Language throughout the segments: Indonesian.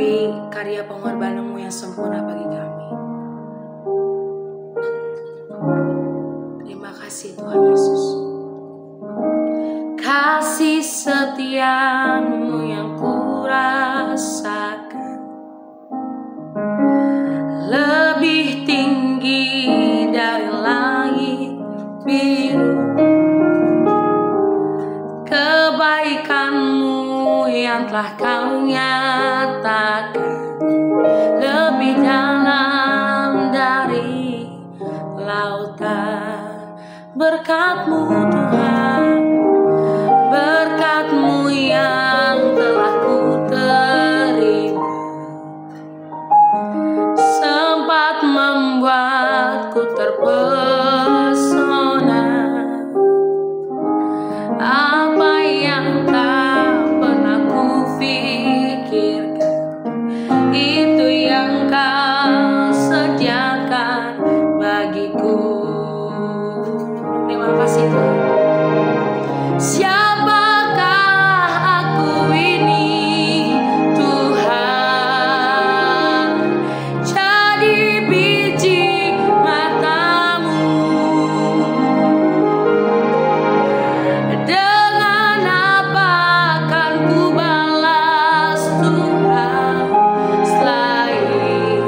melalui karya pengorbanan-Mu yang sempurna bagi kami. Terima kasih Tuhan Yesus. Kasih setia-Mu yang kurasakan lebih tinggi dari langit biru. Kebaikan-Mu yang telah Kau nyatakan lebih dalam dari lautan. Berkat-Mu Tuhan, berkat-Mu yang telah ku terima, sempat membuatku terpesona. Apa yang tak pernah ku pikirkan, itu yang Kau sediakan bagiku. Terima kasih Tuhan. Siapakah aku ini Tuhan? Jadi biji mata-Mu. Dengan apa akan ku balas Tuhan selain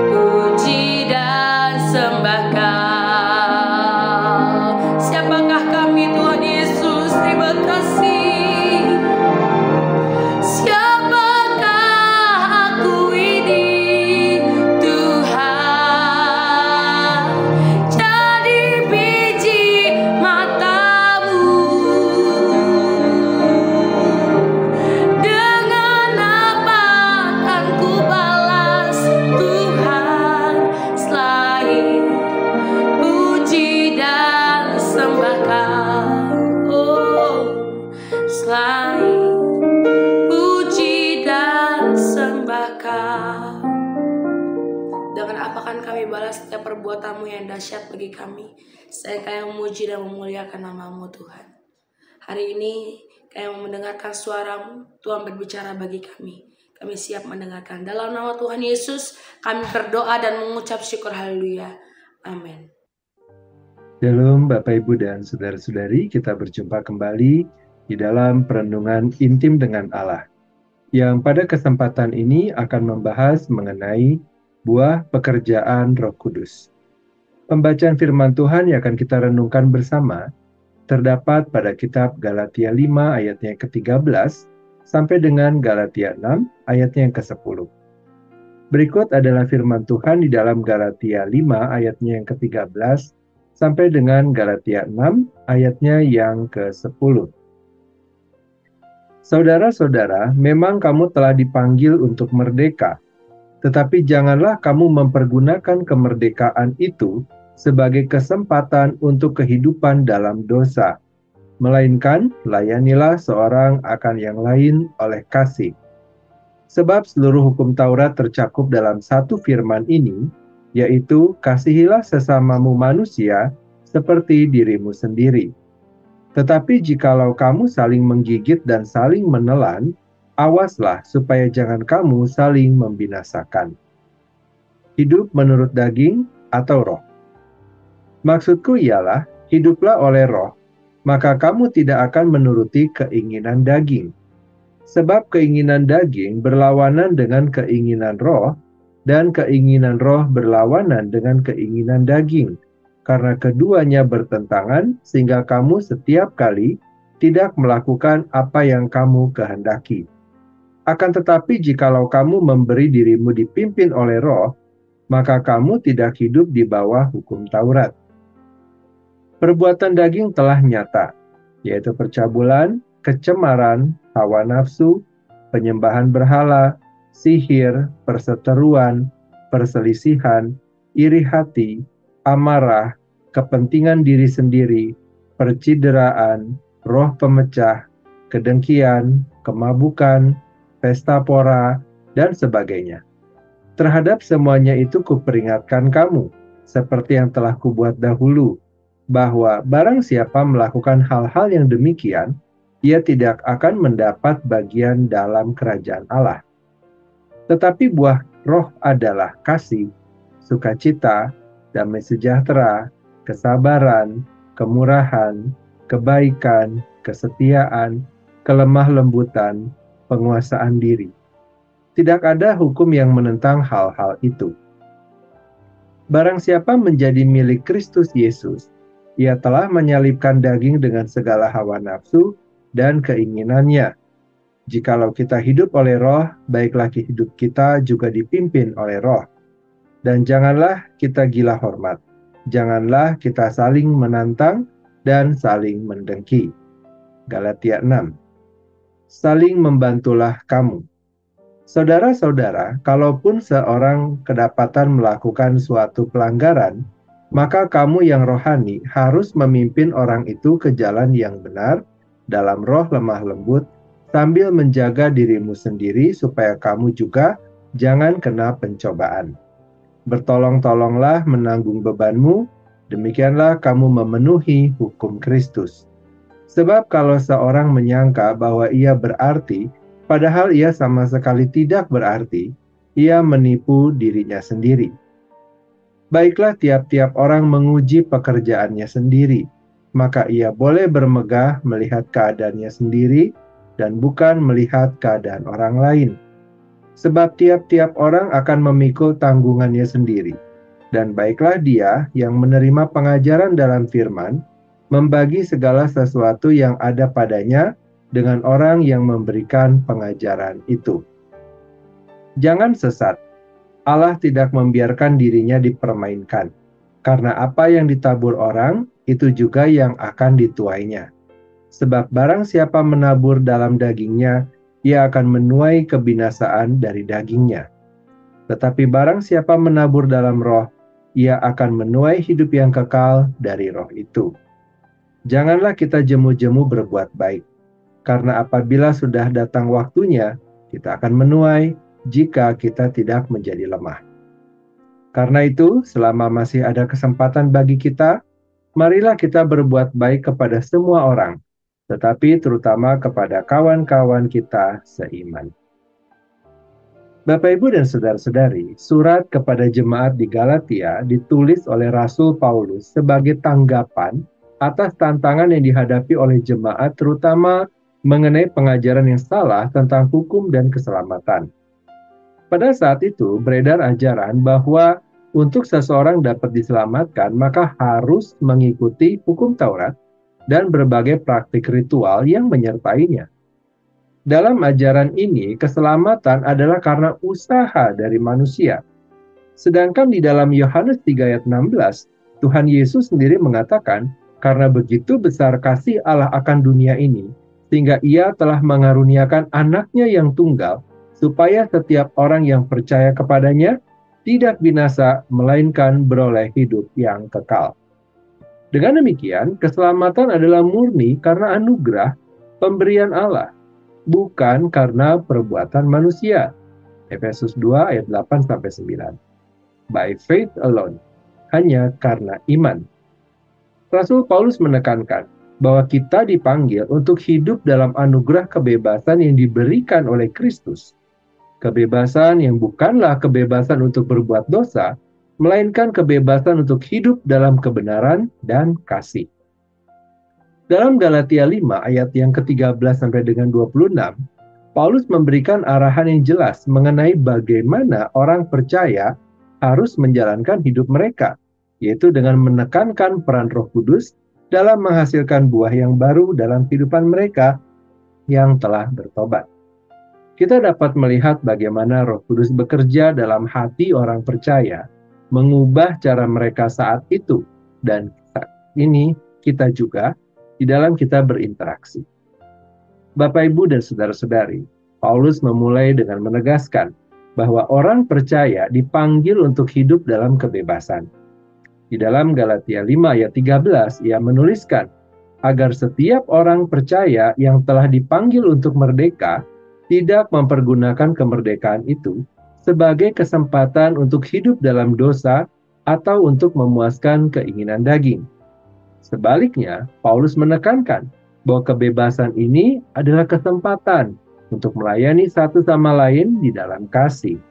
puji dan sembah Kau? Siapakah kami Tuhan Yesus? Terima kasih. Siapakah aku ini Tuhan? Jadi biji mata-Mu. Dengan apa akan ku balas Tuhan selain puji dan sembah Kau? Oh, selain puji dan sembah Kau. Dengan apa kan kami balas setiap perbuatan-Mu yang dahsyat bagi kami? Saya kami memuji dan memuliakan nama-Mu Tuhan. Hari ini kami mendengarkan suara-Mu, Tuhan berbicara bagi kami. Kami siap mendengarkan. Dalam nama Tuhan Yesus kami berdoa dan mengucap syukur. Haleluya. Amin. Shalom Bapak Ibu dan Saudara-saudari, kita berjumpa kembali di dalam perenungan intim dengan Allah, yang pada kesempatan ini akan membahas mengenai buah pekerjaan Roh Kudus. Pembacaan firman Tuhan yang akan kita renungkan bersama terdapat pada kitab Galatia 5 ayatnya yang ke-13 sampai dengan Galatia 6 ayatnya yang ke-10. Berikut adalah firman Tuhan di dalam Galatia 5 ayatnya yang ke-13 sampai dengan Galatia 6 ayatnya yang ke-10. Saudara-saudara, memang kamu telah dipanggil untuk merdeka, tetapi janganlah kamu mempergunakan kemerdekaan itu sebagai kesempatan untuk kehidupan dalam dosa, melainkan layanilah seorang akan yang lain oleh kasih. Sebab seluruh hukum Taurat tercakup dalam satu firman ini, yaitu kasihilah sesamamu manusia seperti dirimu sendiri. Tetapi jikalau kamu saling menggigit dan saling menelan, awaslah supaya jangan kamu saling membinasakan. Hidup menurut daging atau roh? Maksudku ialah, hiduplah oleh roh, maka kamu tidak akan menuruti keinginan daging. Sebab keinginan daging berlawanan dengan keinginan roh, dan keinginan roh berlawanan dengan keinginan daging, karena keduanya bertentangan sehingga kamu setiap kali tidak melakukan apa yang kamu kehendaki. Akan tetapi jikalau kamu memberi dirimu dipimpin oleh roh, maka kamu tidak hidup di bawah hukum Taurat. Perbuatan daging telah nyata, yaitu percabulan, kecemaran, hawa nafsu, penyembahan berhala, sihir, perseteruan, perselisihan, iri hati, amarah, kepentingan diri sendiri, percideraan, roh pemecah, kedengkian, kemabukan, pesta pora, dan sebagainya. Terhadap semuanya itu kuperingatkan kamu, seperti yang telah kubuat dahulu, bahwa barang siapa melakukan hal-hal yang demikian, ia tidak akan mendapat bagian dalam kerajaan Allah. Tetapi buah roh adalah kasih, sukacita, damai sejahtera, kesabaran, kemurahan, kebaikan, kesetiaan, kelemah lembutan, penguasaan diri. Tidak ada hukum yang menentang hal-hal itu. Barang siapa menjadi milik Kristus Yesus, ia telah menyalibkan daging dengan segala hawa nafsu dan keinginannya. Jikalau kita hidup oleh Roh, baiklah hidup kita juga dipimpin oleh Roh. Dan janganlah kita gila hormat. Janganlah kita saling menantang dan saling mendengki. Galatia 6. Saling membantulah kamu. Saudara-saudara, kalaupun seorang kedapatan melakukan suatu pelanggaran, maka kamu yang rohani harus memimpin orang itu ke jalan yang benar dalam roh lemah lembut, sambil menjaga dirimu sendiri supaya kamu juga jangan kena pencobaan. Bertolong-tolonglah menanggung bebanmu, demikianlah kamu memenuhi hukum Kristus. Sebab kalau seorang menyangka bahwa ia berarti, padahal ia sama sekali tidak berarti, ia menipu dirinya sendiri. Baiklah tiap-tiap orang menguji pekerjaannya sendiri, maka ia boleh bermegah melihat keadaannya sendiri dan bukan melihat keadaan orang lain. Sebab tiap-tiap orang akan memikul tanggungannya sendiri. Dan baiklah dia yang menerima pengajaran dalam firman, membagi segala sesuatu yang ada padanya dengan orang yang memberikan pengajaran itu. Jangan sesat. Allah tidak membiarkan dirinya dipermainkan. Karena apa yang ditabur orang, itu juga yang akan dituainya. Sebab barang siapa menabur dalam dagingnya, ia akan menuai kebinasaan dari dagingnya. Tetapi barang siapa menabur dalam roh, ia akan menuai hidup yang kekal dari roh itu. Janganlah kita jemu-jemu berbuat baik. Karena apabila sudah datang waktunya, kita akan menuai jika kita tidak menjadi lemah. Karena itu, selama masih ada kesempatan bagi kita, marilah kita berbuat baik kepada semua orang, tetapi terutama kepada kawan-kawan kita seiman. Bapak, Ibu, dan saudara-saudari, surat kepada jemaat di Galatia ditulis oleh Rasul Paulus sebagai tanggapan atas tantangan yang dihadapi oleh jemaat, terutama mengenai pengajaran yang salah tentang hukum dan keselamatan. Pada saat itu, beredar ajaran bahwa untuk seseorang dapat diselamatkan, maka harus mengikuti hukum Taurat dan berbagai praktik ritual yang menyertainya. Dalam ajaran ini, keselamatan adalah karena usaha dari manusia. Sedangkan di dalam Yohanes 3 ayat 16, Tuhan Yesus sendiri mengatakan, karena begitu besar kasih Allah akan dunia ini, sehingga ia telah mengaruniakan anaknya yang tunggal, supaya setiap orang yang percaya kepadanya tidak binasa, melainkan beroleh hidup yang kekal. Dengan demikian, keselamatan adalah murni karena anugerah pemberian Allah, bukan karena perbuatan manusia. Efesus 2 ayat 8-9. By faith alone, hanya karena iman. Rasul Paulus menekankan bahwa kita dipanggil untuk hidup dalam anugerah kebebasan yang diberikan oleh Kristus. Kebebasan yang bukanlah kebebasan untuk berbuat dosa, melainkan kebebasan untuk hidup dalam kebenaran dan kasih. Dalam Galatia 5 ayat yang ke-13 sampai dengan 26, Paulus memberikan arahan yang jelas mengenai bagaimana orang percaya harus menjalankan hidup mereka, yaitu dengan menekankan peran Roh Kudus dalam menghasilkan buah yang baru dalam kehidupan mereka yang telah bertobat. Kita dapat melihat bagaimana Roh Kudus bekerja dalam hati orang percaya, mengubah cara mereka saat itu, dan saat ini kita juga di dalam kita berinteraksi. Bapak, Ibu, dan saudara-saudari, Paulus memulai dengan menegaskan bahwa orang percaya dipanggil untuk hidup dalam kebebasan. Di dalam Galatia 5 ayat 13, ia menuliskan, agar setiap orang percaya yang telah dipanggil untuk merdeka, tidak mempergunakan kemerdekaan itu sebagai kesempatan untuk hidup dalam dosa atau untuk memuaskan keinginan daging. Sebaliknya, Paulus menekankan bahwa kebebasan ini adalah kesempatan untuk melayani satu sama lain di dalam kasih.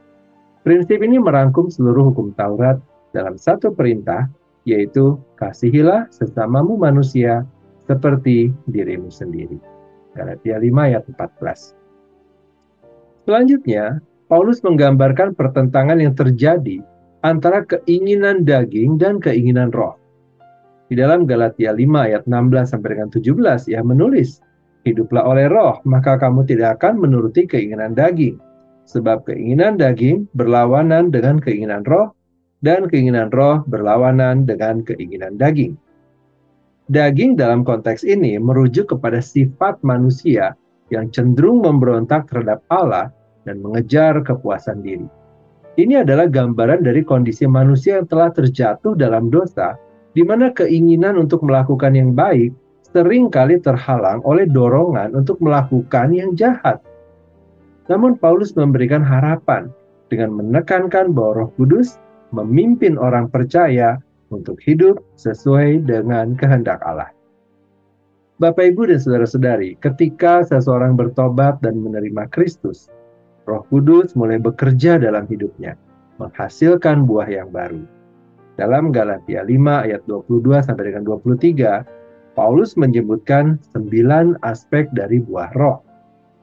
Prinsip ini merangkum seluruh hukum Taurat dalam satu perintah, yaitu kasihilah sesamamu manusia seperti dirimu sendiri. Galatia 5 ayat 14. Selanjutnya, Paulus menggambarkan pertentangan yang terjadi antara keinginan daging dan keinginan roh. Di dalam Galatia 5 ayat 16 sampai dengan 17, ia menulis, "Hiduplah oleh roh, maka kamu tidak akan menuruti keinginan daging. Sebab keinginan daging berlawanan dengan keinginan roh, dan keinginan roh berlawanan dengan keinginan daging." Daging dalam konteks ini merujuk kepada sifat manusia yang cenderung memberontak terhadap Allah dan mengejar kepuasan diri. Ini adalah gambaran dari kondisi manusia yang telah terjatuh dalam dosa, di mana keinginan untuk melakukan yang baik seringkali terhalang oleh dorongan untuk melakukan yang jahat. Namun Paulus memberikan harapan dengan menekankan bahwa Roh Kudus memimpin orang percaya untuk hidup sesuai dengan kehendak Allah. Bapak, Ibu, dan saudara-saudari, ketika seseorang bertobat dan menerima Kristus, Roh Kudus mulai bekerja dalam hidupnya, menghasilkan buah yang baru. Dalam Galatia 5 ayat 22 sampai dengan 23, Paulus menyebutkan 9 aspek dari buah roh.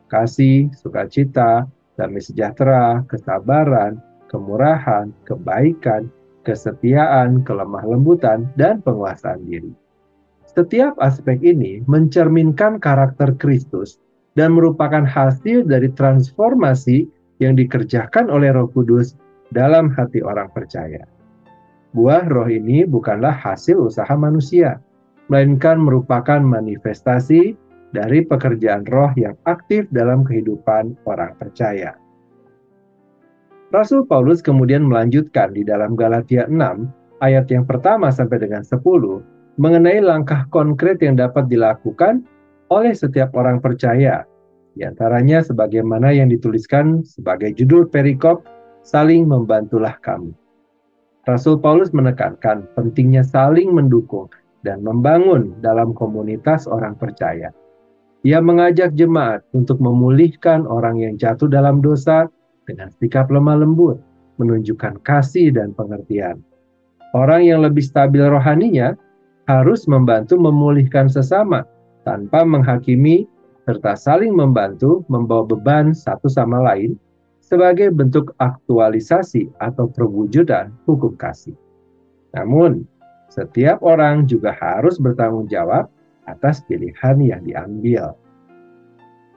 Kasih, sukacita, damai sejahtera, kesabaran, kemurahan, kebaikan, kesetiaan, kelemah lembutan, dan penguasaan diri. Setiap aspek ini mencerminkan karakter Kristus dan merupakan hasil dari transformasi yang dikerjakan oleh Roh Kudus dalam hati orang percaya. Buah roh ini bukanlah hasil usaha manusia, melainkan merupakan manifestasi dari pekerjaan roh yang aktif dalam kehidupan orang percaya. Rasul Paulus kemudian melanjutkan di dalam Galatia 6 ayat yang pertama sampai dengan 10 mengenai langkah konkret yang dapat dilakukan oleh setiap orang percaya. Di antaranya sebagaimana yang dituliskan sebagai judul perikop, saling membantulah kamu. Rasul Paulus menekankan pentingnya saling mendukung dan membangun dalam komunitas orang percaya. Ia mengajak jemaat untuk memulihkan orang yang jatuh dalam dosa dengan sikap lemah lembut, menunjukkan kasih dan pengertian. Orang yang lebih stabil rohaninya harus membantu memulihkan sesama tanpa menghakimi, serta saling membantu membawa beban satu sama lain sebagai bentuk aktualisasi atau perwujudan hukum kasih. Namun, setiap orang juga harus bertanggung jawab atas pilihan yang diambil.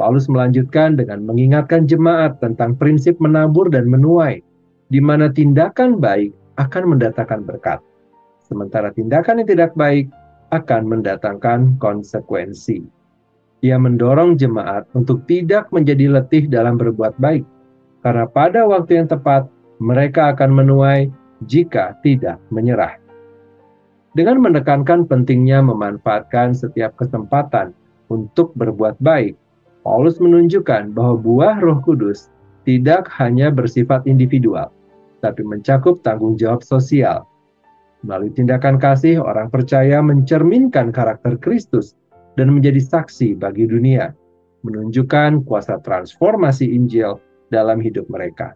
Paulus melanjutkan dengan mengingatkan jemaat tentang prinsip menabur dan menuai, di mana tindakan baik akan mendatangkan berkat, sementara tindakan yang tidak baik akan mendatangkan konsekuensi. Ia mendorong jemaat untuk tidak menjadi letih dalam berbuat baik, karena pada waktu yang tepat mereka akan menuai jika tidak menyerah. Dengan menekankan pentingnya memanfaatkan setiap kesempatan untuk berbuat baik, Paulus menunjukkan bahwa buah Roh Kudus tidak hanya bersifat individual, tapi mencakup tanggung jawab sosial. Melalui tindakan kasih, orang percaya mencerminkan karakter Kristus dan menjadi saksi bagi dunia, menunjukkan kuasa transformasi Injil dalam hidup mereka.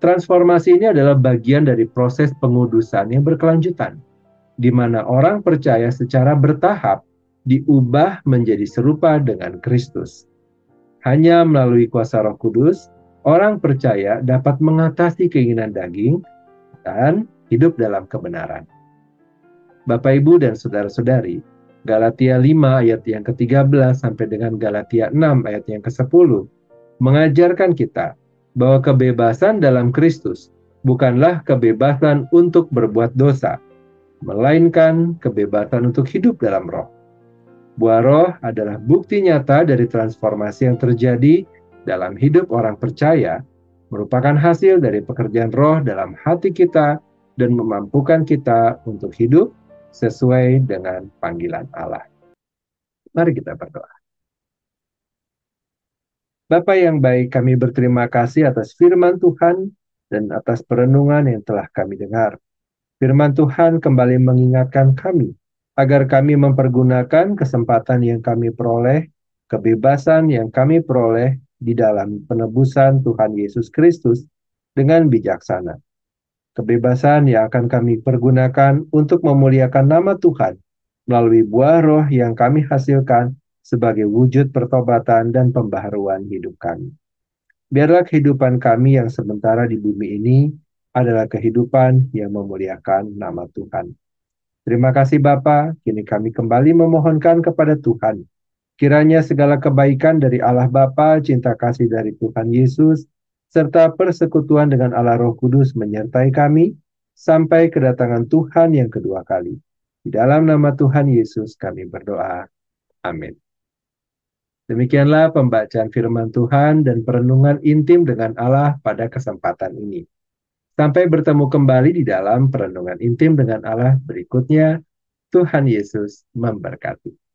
Transformasi ini adalah bagian dari proses pengudusan yang berkelanjutan, di mana orang percaya secara bertahap diubah menjadi serupa dengan Kristus. Hanya melalui kuasa Roh Kudus, orang percaya dapat mengatasi keinginan daging dan hidup dalam kebenaran. Bapak, Ibu, dan saudara-saudari, Galatia 5 ayat yang ke-13 sampai dengan Galatia 6 ayat yang ke-10 mengajarkan kita bahwa kebebasan dalam Kristus bukanlah kebebasan untuk berbuat dosa, melainkan kebebasan untuk hidup dalam roh. Buah roh adalah bukti nyata dari transformasi yang terjadi dalam hidup orang percaya, merupakan hasil dari pekerjaan roh dalam hati kita dan memampukan kita untuk hidup sesuai dengan panggilan Allah. Mari kita berdoa. Bapa yang baik, kami berterima kasih atas firman Tuhan dan atas perenungan yang telah kami dengar. Firman Tuhan kembali mengingatkan kami agar kami mempergunakan kesempatan yang kami peroleh, kebebasan yang kami peroleh di dalam penebusan Tuhan Yesus Kristus dengan bijaksana. Kebebasan yang akan kami pergunakan untuk memuliakan nama Tuhan melalui buah roh yang kami hasilkan sebagai wujud pertobatan dan pembaharuan hidup kami. Biarlah kehidupan kami yang sementara di bumi ini adalah kehidupan yang memuliakan nama Tuhan. Terima kasih Bapa, kini kami kembali memohonkan kepada Tuhan. Kiranya segala kebaikan dari Allah Bapa, cinta kasih dari Tuhan Yesus, serta persekutuan dengan Allah Roh Kudus menyertai kami sampai kedatangan Tuhan yang kedua kali. Di dalam nama Tuhan Yesus kami berdoa. Amin. Demikianlah pembacaan firman Tuhan dan perenungan intim dengan Allah pada kesempatan ini. Sampai bertemu kembali di dalam perenungan intim dengan Allah berikutnya. Tuhan Yesus memberkati.